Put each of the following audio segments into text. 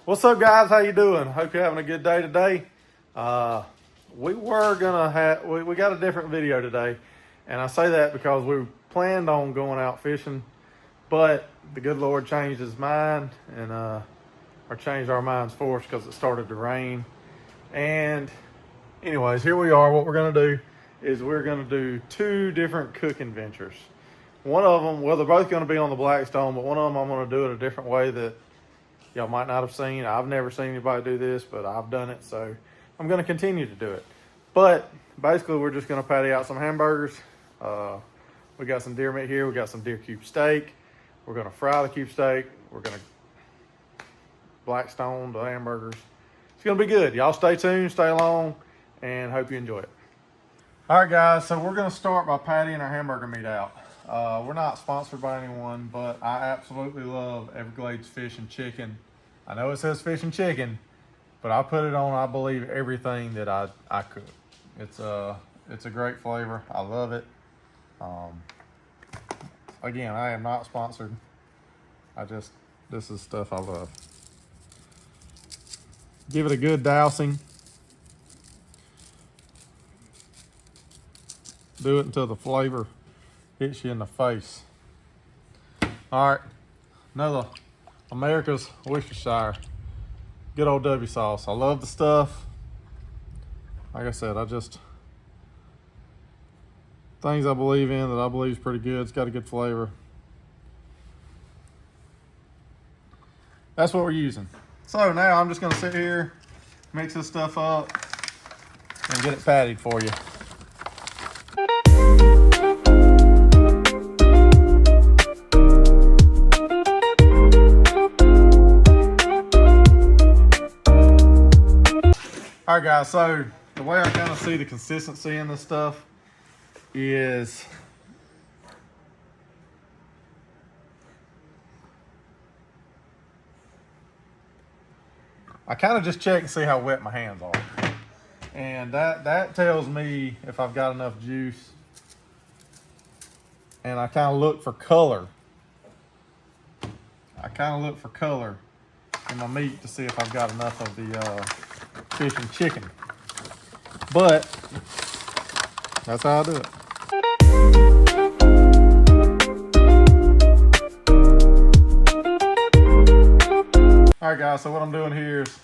What's up, guys? How you doing? Hope you're having a good day today. We got a different video today, and I say that because we planned on going out fishing, but the good Lord changed his mind or changed our minds for us because it started to rain. And anyways, here we are. What we're gonna do is we're gonna do two different cooking ventures. One of them, well, they're both gonna be on the Blackstone, but one of them I'm gonna do it a different way that y'all might not have seen. I've never seen anybody do this, but I've done it, so I'm going to continue to do it. But basically, we're just going to patty out some hamburgers. We got some deer meat here. We got some deer cube steak. We're going to fry the cube steak. We're going to Blackstone the hamburgers. It's going to be good. Y'all stay tuned, stay along, and hope you enjoy it. All right, guys, so we're going to start by pattying our hamburger meat out. We're not sponsored by anyone, but I absolutely love Everglades Fish and Chicken. I know it says fish and chicken, but I put it on, I believe, everything that I cook. It's a great flavor. I love it. Again, I am not sponsored. This is stuff I love. Give it a good dousing. Do it until the flavor hits you in the face. All right, another America's Worcestershire. Good old W sauce. I love the stuff. Like I said, things I believe in that I believe is pretty good. It's got a good flavor. That's what we're using. So now I'm just gonna sit here, mix this stuff up, and get it patted for you. All right, guys, so the way I kind of see the consistency in this stuff is I kind of just check and see how wet my hands are. And that tells me if I've got enough juice. And I kind of look for color. In my meat to see if I've got enough of the fish and chicken. But that's how I do it. All right, guys, so what I'm doing here is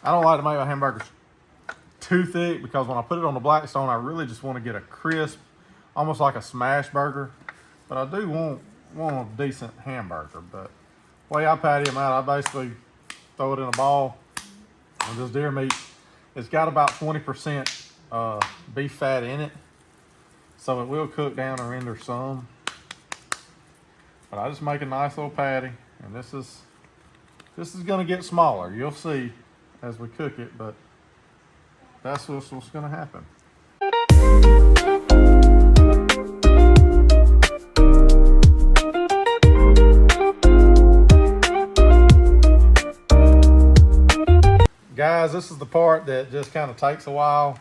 I don't like to make my hamburgers too thick because when I put it on the Blackstone, I really just want to get a crisp, almost like a smash burger. But I do want a decent hamburger. But the way I patty them out, I basically throw it in a ball. And this deer meat, it's got about 20% beef fat in it, so it will cook down or render some. But I just make a nice little patty, and this is gonna get smaller. You'll see as we cook it, but that's what's gonna happen. Guys, this is the part that just kind of takes a while.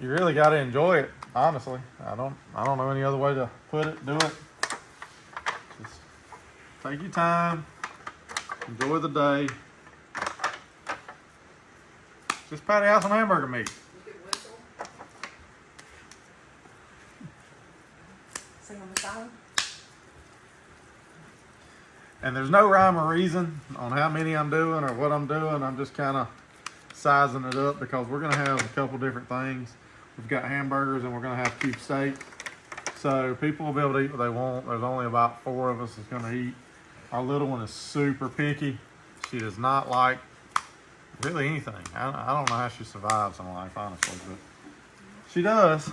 You really got to enjoy it, honestly. I don't know any other way to put it. Do it. Just take your time. Enjoy the day. Just patty out some hamburger meat. Sing on the side. And there's no rhyme or reason on how many I'm doing or what I'm doing. I'm just kind of sizing it up because we're going to have a couple different things. We've got hamburgers and we're going to have cube steak. So people will be able to eat what they want. There's only about 4 of us that's going to eat. Our little one is super picky. She does not like really anything. I don't know how she survives in life, honestly, but she does.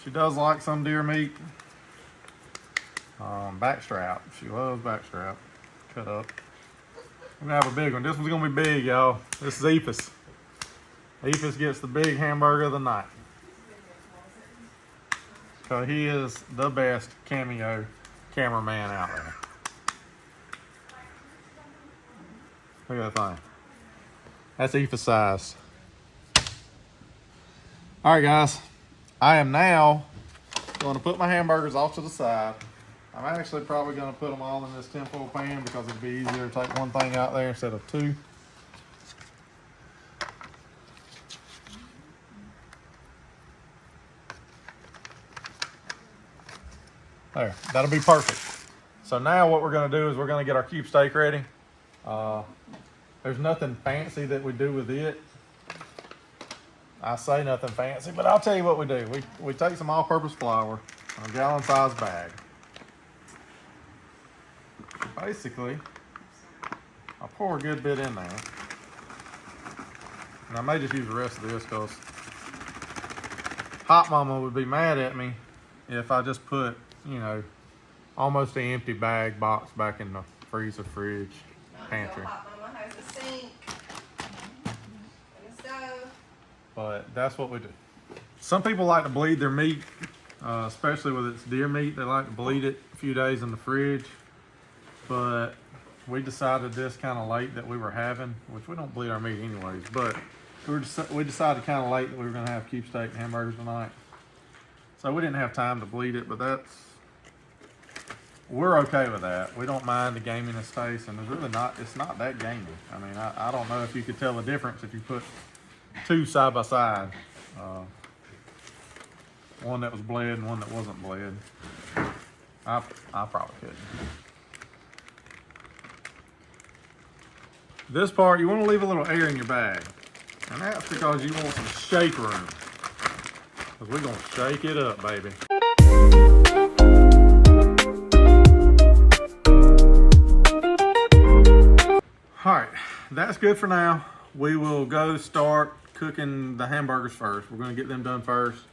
She does like some deer meat. Backstrap. She loves backstrap. Cut up. We're gonna have a big one. This one's gonna be big, y'all. This is Ephus. Ephus gets the big hamburger of the night. So he is the best cameraman out there. Look at that thing. That's Ephus size. All right, guys. I am now going to put my hamburgers off to the side. I'm actually probably going to put them all in this tinfoil pan because it'd be easier to take one thing out there instead of two. There, that'll be perfect. So now what we're going to do is we're going to get our cube steak ready. There's nothing fancy that we do with it. I say nothing fancy, but I'll tell you what we do. We take some all-purpose flour, a gallon-sized bag. Basically, I pour a good bit in there. And I may just use the rest of this because Hot Mama would be mad at me if I just put, you know, almost an empty bag box back in the freezer, fridge, pantry. Hot Mama has a sink and a stove. But that's what we do. Some people like to bleed their meat, especially with its deer meat. They like to bleed it a few days in the fridge. But we decided this kind of late that we were having, which we don't bleed our meat anyways, but we decided kind of late that we were going to have cube steak and hamburgers tonight. So we didn't have time to bleed it, but we're okay with that. We don't mind the gaminess taste, and it's not that gamey. I mean, I don't know if you could tell the difference if you put two side by side. One that was bled and one that wasn't bled. I probably couldn't. This part, you want to leave a little air in your bag. And that's because you want some shake room. Because we're going to shake it up, baby. Alright, that's good for now. We will go start cooking the hamburgers first. We're going to get them done first.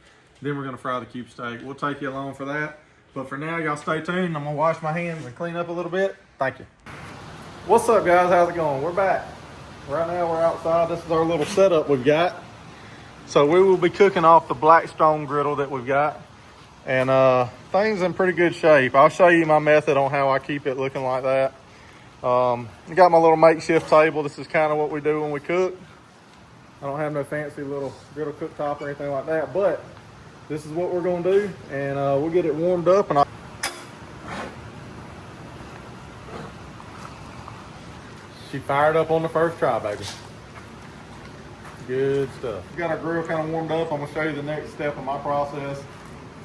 Then we're going to fry the cube steak. We'll take you along for that. But for now, y'all stay tuned. I'm going to wash my hands and clean up a little bit. Thank you. What's up, guys? How's it going? We're back. Right now we're outside. This is our little setup we've got. So we will be cooking off the Blackstone Griddle that we've got. And things in pretty good shape. I'll show you my method on how I keep it looking like that. I got my little makeshift table. This is kind of what we do when we cook. I don't have no fancy little griddle cooktop or anything like that, but this is what we're going to do. And we'll get it warmed up and she fired up on the first try, baby. Good stuff. We got our grill kind of warmed up. I'm gonna show you the next step of my process.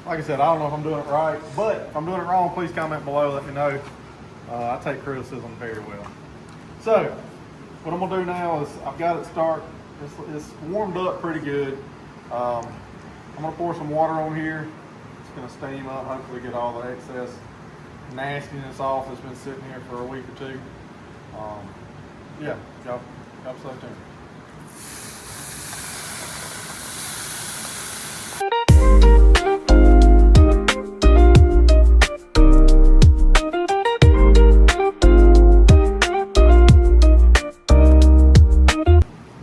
Like I said, I don't know if I'm doing it right, but if I'm doing it wrong, please comment below, let me know. I take criticism very well. So, what I'm gonna do now is I've got it start. It's warmed up pretty good. I'm gonna pour some water on here. It's gonna steam up, hopefully get all the excess nastiness off that's been sitting here for a week or two. Yeah, y'all stay tuned.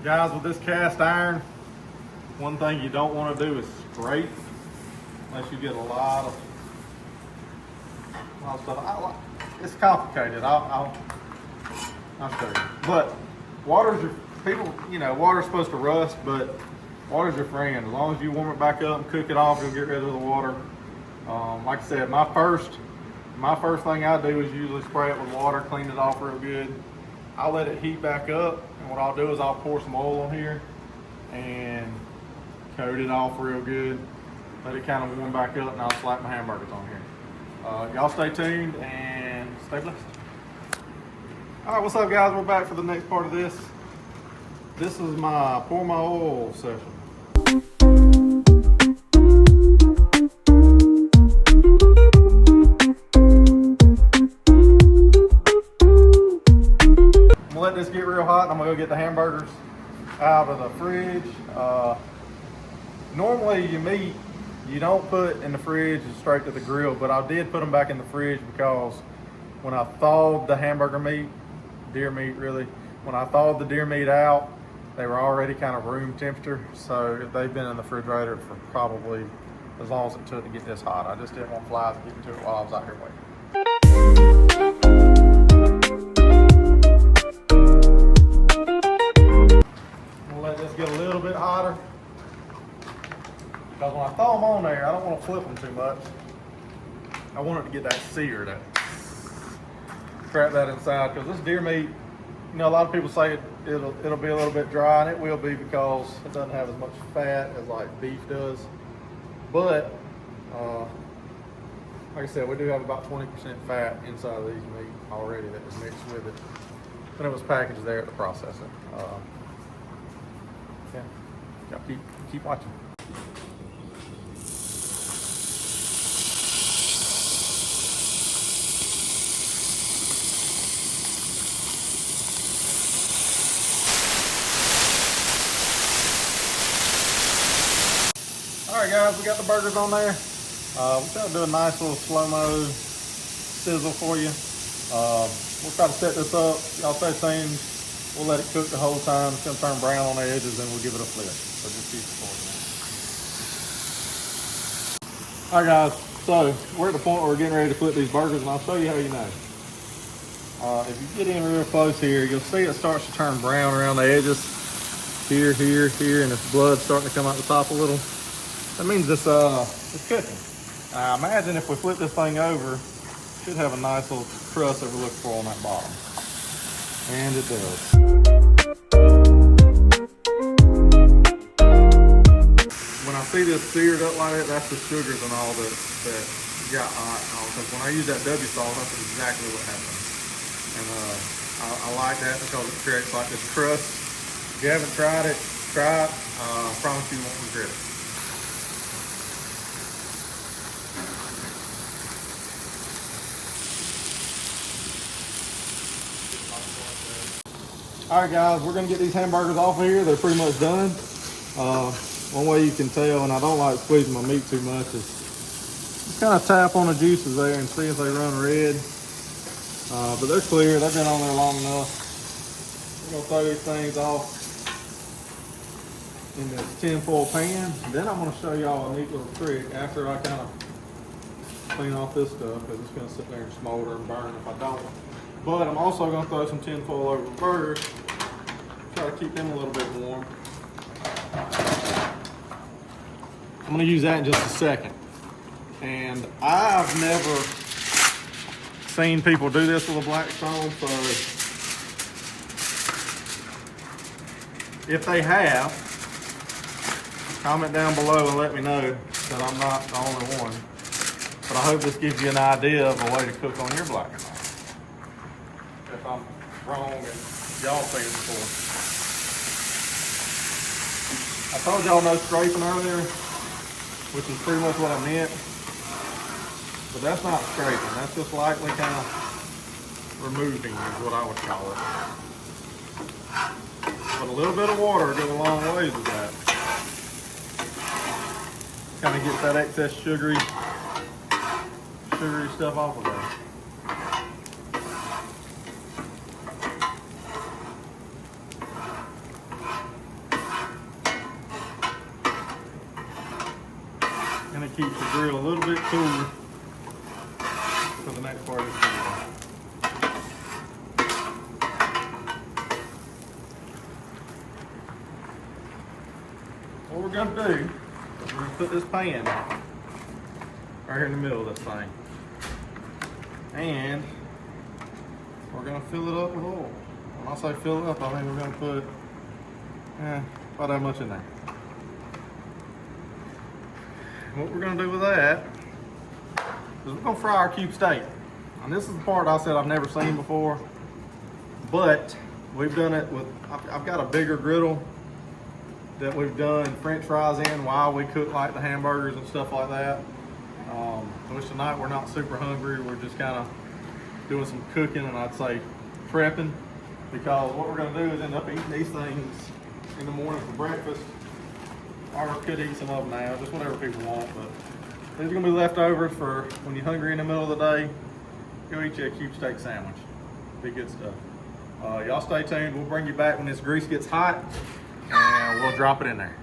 Guys, with this cast iron, one thing you don't want to do is scrape unless you get a lot of stuff. It's complicated. I'll show you. But water's supposed to rust, but water's your friend. As long as you warm it back up and cook it off, you'll get rid of the water. Like I said, my first thing I do is usually spray it with water, clean it off real good. I'll let it heat back up, and what I'll do is I'll pour some oil on here and coat it off real good. Let it kind of warm back up, and I'll slap my hamburgers on here. Y'all stay tuned and stay blessed. All right, what's up, guys? We're back for the next part of this. This is my pour my oil session. I'm gonna let this get real hot, and I'm gonna go get the hamburgers out of the fridge. Normally, your meat you don't put in the fridge straight to the grill, but I did put them back in the fridge because when I thawed the hamburger meat, deer meat really, when I thawed the deer meat out, they were already kind of room temperature, so they've been in the refrigerator for probably as long as it took to get this hot. I just didn't want flies to get into it while I was out here waiting. I'm gonna let this get a little bit hotter, because when I throw them on there, I don't want to flip them too much. I want it to get that sear, that trap that inside, because this deer meat, you know, a lot of people say it'll be a little bit dry, and it will be because it doesn't have as much fat as like beef does. But like I said, we do have about 20% fat inside of these meat already that was mixed with it when it was packaged there at the processor. Yeah, y'all keep watching. All right, guys, we got the burgers on there. We're trying to do a nice little slow-mo sizzle for you. We'll try to set this up. Y'all stay tuned. We'll let it cook the whole time. It's gonna turn brown on the edges, and we'll give it a flip. So just keep supporting it. All right, guys. So we're at the point where we're getting ready to flip these burgers, and I'll show you how you know. If you get in real close here, you'll see it starts to turn brown around the edges. Here, here, here, and this blood's starting to come out the top a little. That means it's cooking. Imagine if we flip this thing over, it should have a nice little crust that we're looking for on that bottom. And it does. When I see this seared up like that, that's the sugars and all that got hot and all. Because when I use that W sauce, that's exactly what happens. And I like that because it creates like this crust. If you haven't tried it, try it. I promise you won't regret it. All right, guys, we're gonna get these hamburgers off of here. They're pretty much done. One way you can tell, and I don't like squeezing my meat too much, is just kind of tap on the juices there and see if they run red. But they're clear. They've been on there long enough. We're gonna throw these things off in this tinfoil pan. And then I'm gonna show y'all a neat little trick after I kind of clean off this stuff, because it's gonna sit there and smolder and burn if I don't. But I'm also gonna throw some tinfoil over the burgers, try to keep them a little bit warm. I'm gonna use that in just a second. And I've never seen people do this with a Blackstone, so if they have, comment down below and let me know that I'm not the only one. But I hope this gives you an idea of a way to cook on your Blackstone. If I'm wrong and y'all seen it before. I told y'all no scraping earlier, which is pretty much what I meant. But that's not scraping, that's just lightly kind of removing is what I would call it. But a little bit of water goes a long ways with that. Kind of gets that excess sugary stuff off of there. And it keeps the grill a little bit cooler for the next part of the video. What we're gonna do is we're gonna put this pan right here in the middle of this thing. And we're gonna fill it up with oil. When I say fill it up, I mean we're gonna put about that much in there. What we're gonna do with that is we're gonna fry our cube steak. And this is the part I said I've never seen before, but we've done it with, I've got a bigger griddle that we've done French fries in while we cook like the hamburgers and stuff like that. Which tonight we're not super hungry, we're just kind of doing some cooking and I'd say prepping, because what we're gonna do is end up eating these things in the morning for breakfast. Or could eat some of them now, just whatever people want. But these are gonna be leftovers for when you're hungry in the middle of the day. Go eat you a cube steak sandwich. Be good stuff. Y'all stay tuned. We'll bring you back when this grease gets hot, and we'll drop it in there.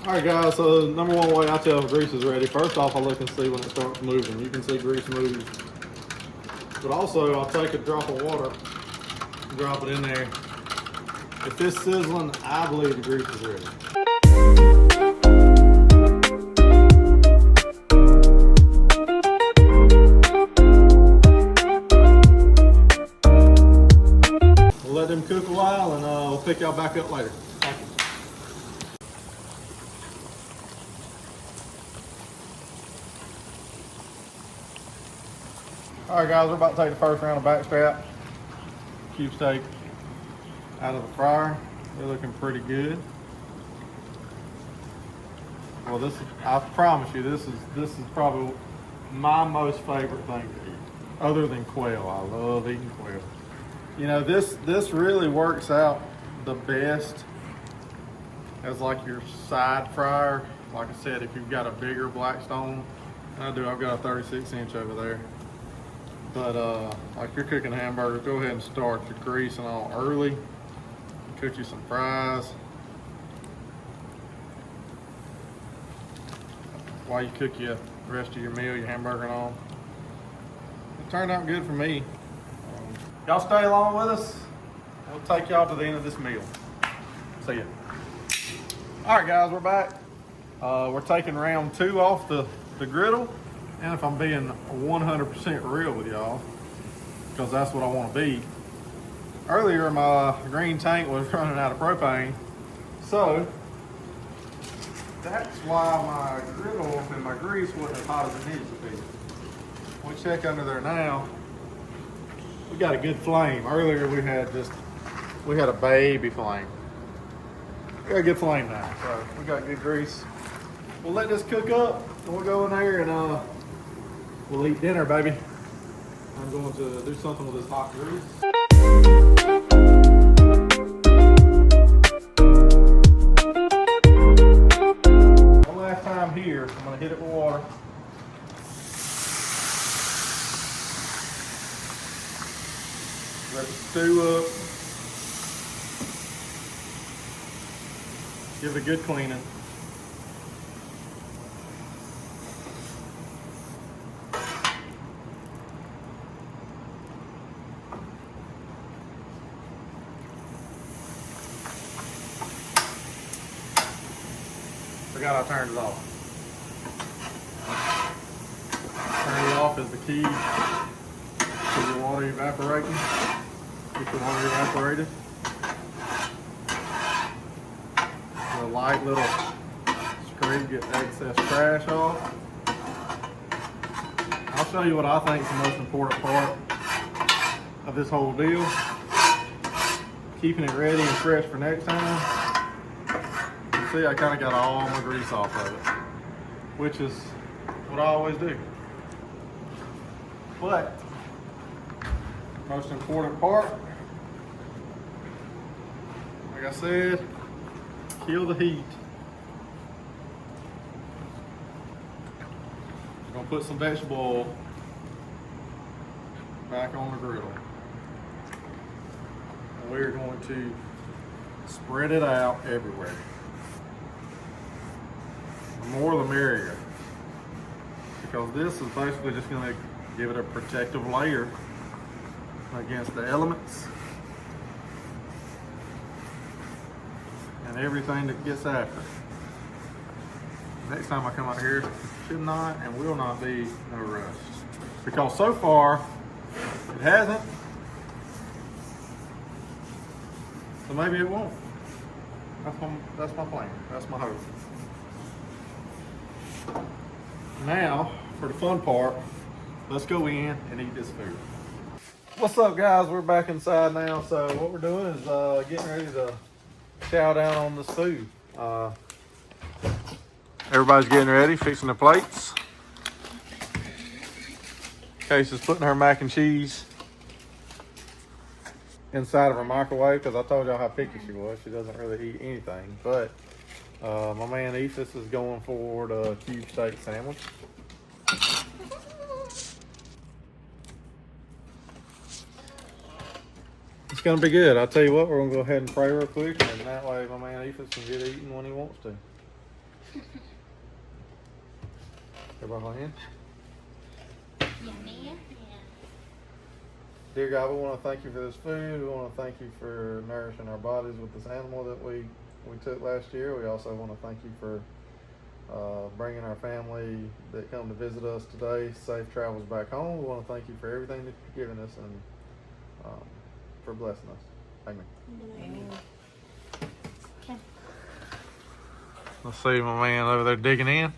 All right, guys. So number one way I tell if grease is ready, first off, I look and see when it starts moving. You can see grease move. But also, I'll take a drop of water, drop it in there. If this sizzling, I believe the grease is ready. pick y'all back up later. Thank you. All right, guys, we're about to take the first round of backstrap. Cube steak out of the fryer. They're looking pretty good. Well, I promise you, this is probably my most favorite thing to eat, other than quail. I love eating quail. You know, this really works out the best as like your side fryer. Like I said, if you've got a bigger Blackstone, I've got a 36-inch over there. But like you're cooking hamburgers, go ahead and start your grease and all early. Cook you some fries while you cook the rest of your meal, your hamburger and all. It turned out good for me. Y'all stay along with us. We'll take y'all to the end of this meal. See ya. All right, guys, we're back. We're taking round 2 off the griddle. And if I'm being 100% real with y'all, because that's what I want to be, earlier my green tank was running out of propane. So that's why my griddle and my grease wasn't as hot as it needs to be. We check under there now. We got a good flame. Earlier we had a baby flame. We got a good flame now, so we got good grease. We'll let this cook up and we'll go in there and we'll eat dinner, baby. I'm going to do something with this hot grease. One last time here, I'm gonna hit it with water. Let it stew up. Give it a good cleaning. Forgot I turned it off. Turning it off is the key to your water evaporating. Get the water evaporated. The light little screw get excess trash off. I'll show you what I think is the most important part of this whole deal. Keeping it ready and fresh for next time. See, I kind of got all my grease off of it, which is what I always do. But, most important part, like I said, kill the heat. I'm gonna put some vegetable oil back on the griddle. And we're going to spread it out everywhere. The more the merrier, because this is basically just going to give it a protective layer against the elements and everything that gets after. Next time I come out here, it should not and will not be no rust, because so far it hasn't, so maybe it won't. That's my plan. That's my hope. Now, for the fun part, let's go in and eat this food. What's up, guys? We're back inside now. So what we're doing is getting ready to chow down on this food. Everybody's getting ready, fixing their plates. Case is putting her mac and cheese inside of her microwave, because I told y'all how picky she was. She doesn't really eat anything. But my man Ethan is going for the cube steak sandwich. It's gonna be good. I'll tell you what, we're gonna go ahead and pray real quick, and that way my man Ethan can get eating when he wants to. Everybody hold hands. Yummy. Dear God, we want to thank you for this food. We want to thank you for nourishing our bodies with this animal that we took last year. We also want to thank you for bringing our family that come to visit us today safe travels back home. We want to thank you for everything that you've given us and for blessing us. Amen. Amen. Let's see my man over there digging in.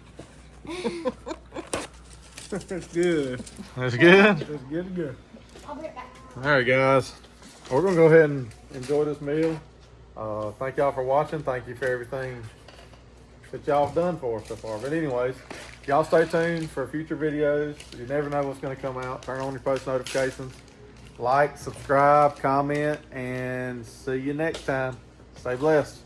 That's good. That's good. That's good to go. I'll be right back. All right, guys. We're gonna go ahead and enjoy this meal. Thank y'all for watching. Thank you for everything that y'all have done for us so far. But anyways, y'all stay tuned for future videos. You never know what's gonna come out. Turn on your post notifications. Like, subscribe, comment, and see you next time. Stay blessed.